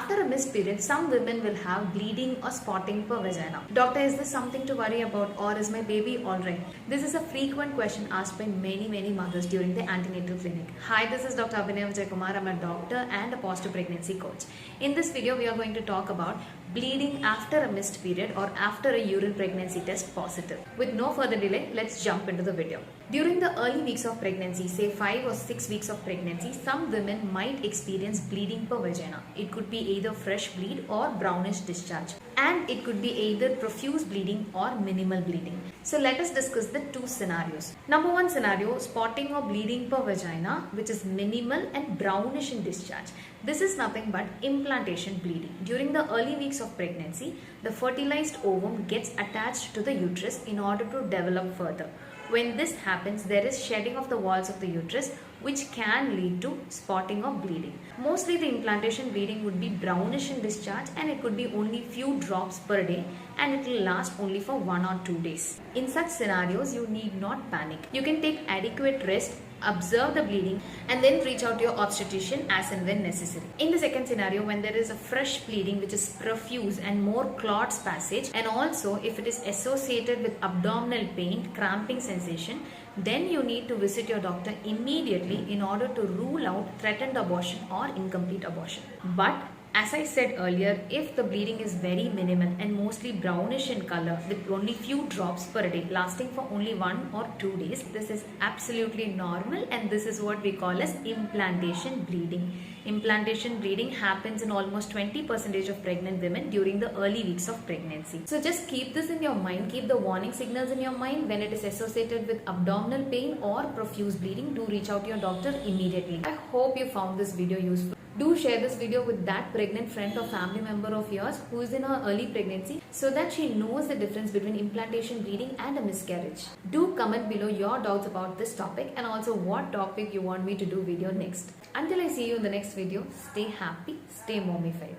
After a missed period, some women will have bleeding or spotting per vagina. Doctor, is this something to worry about, or is my baby alright? This is a frequent question asked by many mothers during the antenatal clinic. Hi, this is Dr. Abinaya Vijayakumar. I'm a doctor and a post-pregnancy coach. In this video, we are going to talk about bleeding after a missed period or after a urine pregnancy test positive. With no further delay, let's jump into the video. During the early weeks of pregnancy, say 5 or 6 weeks of pregnancy, some women might experience bleeding per vagina. It could be either fresh bleed or brownish discharge, and it could be either profuse bleeding or minimal bleeding. So let us discuss the two scenarios. Number one scenario, spotting or bleeding per vagina, which is minimal and brownish in discharge. This is nothing but implantation bleeding. During the early weeks of pregnancy, the fertilized ovum gets attached to the uterus in order to develop further. When this happens, there is shedding of the walls of the uterus, which can lead to spotting or bleeding. Mostly the implantation bleeding would be brownish in discharge, and it could be only few drops per day, and it will last only for 1 or 2 days. In such scenarios, you need not panic. You can take adequate rest, observe the bleeding, and then reach out to your obstetrician as and when necessary. In the second scenario, when there is a fresh bleeding which is profuse and more clots passage, and also if it is associated with abdominal pain, cramping sensation, then you need to visit your doctor immediately in order to rule out threatened abortion or incomplete abortion. But as I said earlier, if the bleeding is very minimal and mostly brownish in color with only few drops per day lasting for only 1 or 2 days, this is absolutely normal, and this is what we call as implantation bleeding. Implantation bleeding happens in almost 20% of pregnant women during the early weeks of pregnancy. So just keep this in your mind, keep the warning signals in your mind. When it is associated with abdominal pain or profuse bleeding, do reach out to your doctor immediately. I hope you found this video useful. Do share this video with that pregnant friend or family member of yours who is in her early pregnancy, so that she knows the difference between implantation bleeding and a miscarriage. Do comment below your doubts about this topic, and also what topic you want me to do video next. Until I see you in the next video, stay happy, stay mommified.